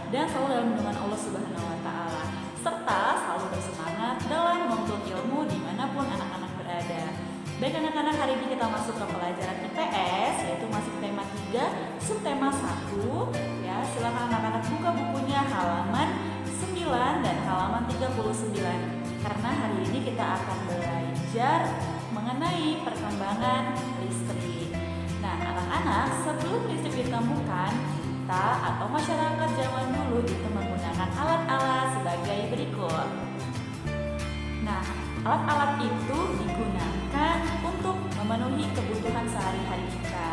dan selalu dalam lindungan Allah Subhanahu wa Ta'ala, serta selalu bersemangat dalam menuntut ilmu dimanapun anak-anak berada. Baik anak-anak, hari ini kita masuk ke pelajaran IPS, yaitu masih tema 3, subtema 1. Ya, silakan anak-anak buka bukunya halaman 9 dan halaman 39. Karena hari ini kita akan belajar mengenai perkembangan listrik. Nah, anak-anak, sebelum listrik ditemukan, kita atau masyarakat zaman dulu itu menggunakan alat-alat sebagai berikut. Nah, alat-alat itu digunakan untuk memenuhi kebutuhan sehari-hari kita.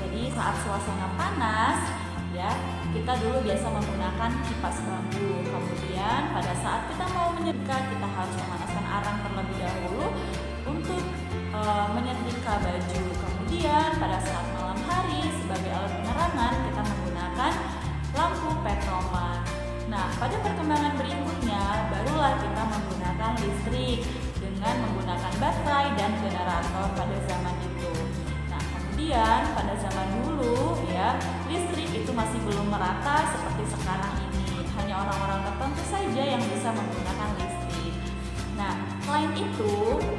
Jadi saat suasana panas, ya, kita dulu biasa menggunakan kipas bambu. Kemudian pada saat kita mau menyetrika, kita harus memanaskan arang terlebih dahulu untuk menyetrika baju. Kemudian pada saat malam hari sebagai alat penerangan, kita menggunakan lampu petroman. Nah, pada perkembangan berikutnya barulah kita menggunakan listrik dengan menggunakan baterai dan generator pada zaman itu. Nah, kemudian pada zaman dulu, ya, listrik itu masih belum merata seperti sekarang ini. Hanya orang-orang tertentu saja yang bisa menggunakan listrik. Nah, selain itu,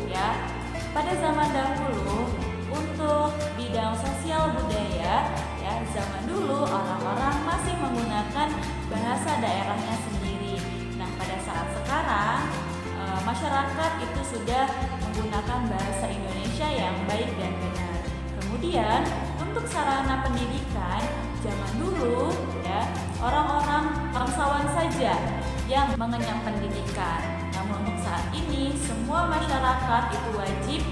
ya, pada zaman dahulu untuk bidang sosial budaya, ya, zaman dulu orang-orang masih menggunakan bahasa daerahnya sendiri. Nah, pada saat sekarang masyarakat itu sudah menggunakan bahasa Indonesia yang baik dan benar. Kemudian untuk sarana pendidikan zaman dulu, ya, orang-orang bangsawan saja yang mengenyam pendidikan. Namun untuk saat ini semua masyarakat itu wajib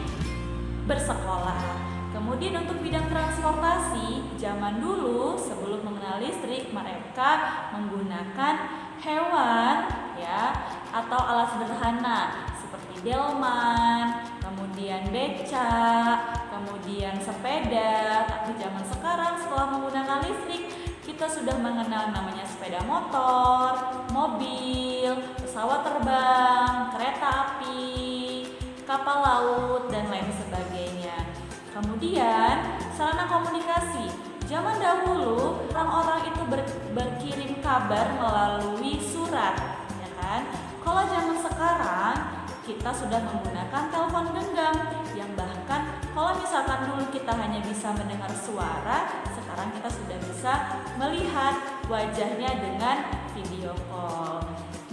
bersekolah. Kemudian untuk bidang transportasi, zaman dulu sebelum mengenal listrik mereka menggunakan hewan, ya, atau alat sederhana seperti delman, kemudian becak, kemudian sepeda. Tapi zaman sekarang setelah menggunakan listrik, kita sudah mengenal namanya sepeda motor, mobil, pesawat terbang, kereta api, kapal laut, dan lain sebagainya. Kemudian sarana komunikasi. Zaman dahulu orang-orang itu berkirim kabar melalui surat, ya kan? Kalau zaman sekarang kita sudah menggunakan telepon genggam yang bahkan kalau misalkan dulu kita hanya bisa mendengar suara, sekarang kita sudah bisa melihat wajahnya dengan video call.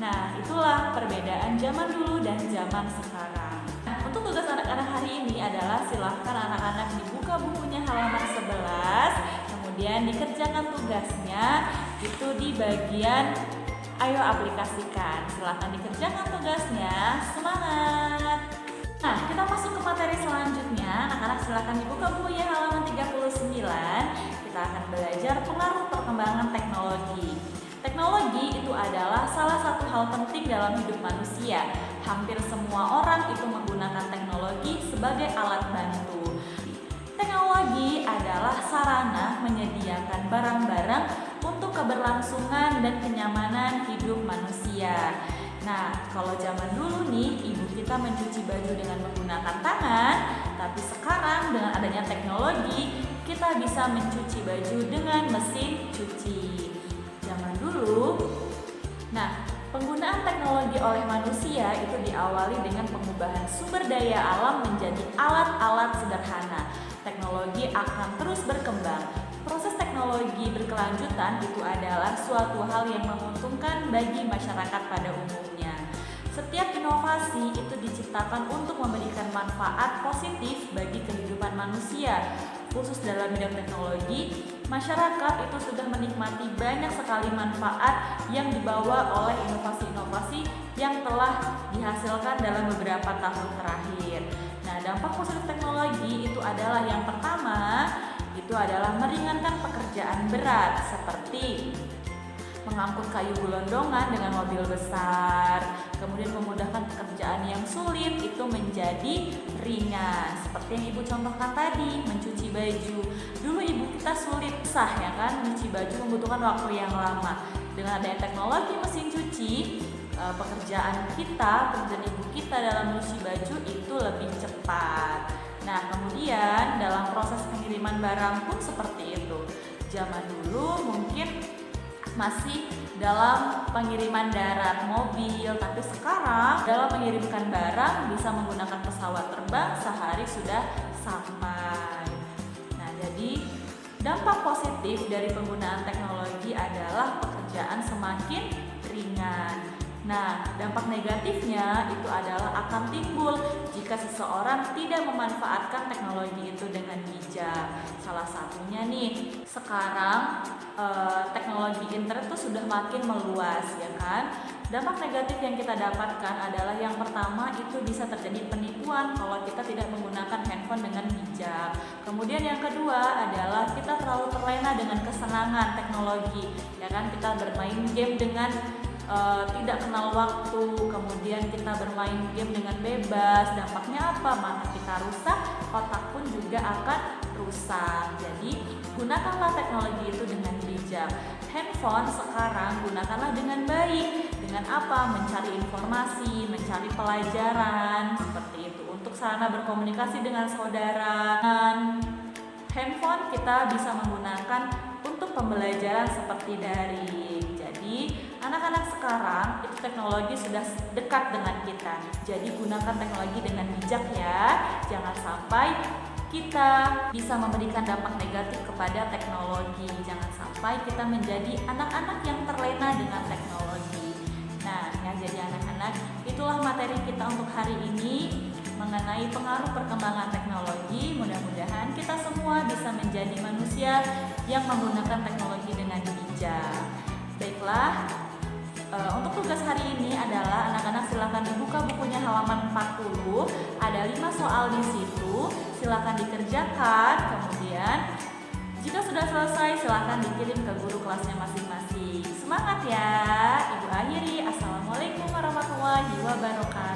Nah, itulah perbedaan zaman dulu dan zaman sekarang. Untuk tugas anak-anak hari ini adalah silahkan anak-anak dibuka bukunya halaman 11, kemudian dikerjakan tugasnya itu di bagian ayo aplikasikan. Silahkan dikerjakan tugasnya, semangat! Nah, kita masuk ke materi selanjutnya. Anak-anak silahkan dibuka bukunya halaman 39. Kita akan belajar pengaruh perkembangan teknologi. Teknologi itu adalah salah satu hal penting dalam hidup manusia. Hampir semua orang itu menggunakan teknologi sebagai alat bantu. Teknologi adalah sarana menyediakan barang-barang untuk keberlangsungan dan kenyamanan hidup manusia. Nah, kalau zaman dulu nih, ibu kita mencuci baju dengan menggunakan tangan, tapi sekarang dengan adanya teknologi, kita bisa mencuci baju dengan mesin cuci. Zaman dulu, nah, penggunaan teknologi oleh manusia itu diawali dengan pengubahan sumber daya alam menjadi alat-alat sederhana. Teknologi akan terus berkembang. Proses teknologi berkelanjutan itu adalah suatu hal yang menguntungkan bagi masyarakat pada umumnya. Setiap inovasi itu diciptakan untuk memberikan manfaat positif bagi kehidupan manusia. Khusus dalam bidang teknologi, masyarakat itu sudah menikmati banyak sekali manfaat yang dibawa oleh inovasi-inovasi yang telah dihasilkan dalam beberapa tahun terakhir. Nah, dampak positif teknologi itu adalah yang pertama, itu adalah meringankan pekerjaan berat seperti mengangkut kayu gelondongan dengan mobil besar, kemudian memudahkan pekerjaan yang sulit itu menjadi ringan. Seperti yang ibu contohkan tadi, mencuci baju. Dulu ibu kita sulit sah, ya kan, mencuci baju membutuhkan waktu yang lama. Dengan adanya teknologi mesin cuci, pekerjaan ibu kita dalam mencuci baju itu lebih cepat. Nah, kemudian dalam proses pengiriman barang pun seperti itu. Zaman dulu mungkin masih dalam pengiriman darat, mobil, tapi sekarang dalam mengirimkan barang bisa menggunakan pesawat terbang, sehari sudah sampai. Nah, jadi dampak positif dari penggunaan teknologi adalah pekerjaan semakin ringan. Nah, dampak negatifnya itu adalah akan timbul jika seseorang tidak memanfaatkan teknologi itu dengan bijak. Salah satunya nih, sekarang teknologi internet itu sudah makin meluas, ya kan? Dampak negatif yang kita dapatkan adalah yang pertama itu bisa terjadi penipuan kalau kita tidak menggunakan handphone dengan bijak. Kemudian yang kedua adalah kita terlalu terlena dengan kesenangan teknologi, ya kan? Kita bermain game dengan tidak kenal waktu, kemudian kita bermain game dengan bebas. Dampaknya apa? Mata kita rusak, otak pun juga akan rusak. Jadi gunakanlah teknologi itu dengan bijak. Handphone sekarang gunakanlah dengan baik. Dengan apa? Mencari informasi, mencari pelajaran, seperti itu. Untuk sarana berkomunikasi dengan saudara. Dan handphone kita bisa menggunakan untuk pembelajaran seperti daring. Jadi anak-anak sekarang itu teknologi sudah dekat dengan kita. Jadi gunakan teknologi dengan bijak ya. Jangan sampai kita bisa memberikan dampak negatif kepada teknologi. Jangan sampai kita menjadi anak-anak yang terlena dengan teknologi. Nah, ya, jadi anak-anak, itulah materi kita untuk hari ini mengenai pengaruh perkembangan teknologi. Mudah-mudahan kita semua bisa menjadi manusia yang menggunakan teknologi dengan bijak. Baiklah, untuk tugas hari ini adalah anak-anak silakan dibuka bukunya halaman 40. Ada 5 soal di situ, silakan dikerjakan. Kemudian jika sudah selesai silakan dikirim ke guru kelasnya masing-masing. Semangat ya. Ibu akhiri, assalamualaikum warahmatullahi wabarakatuh.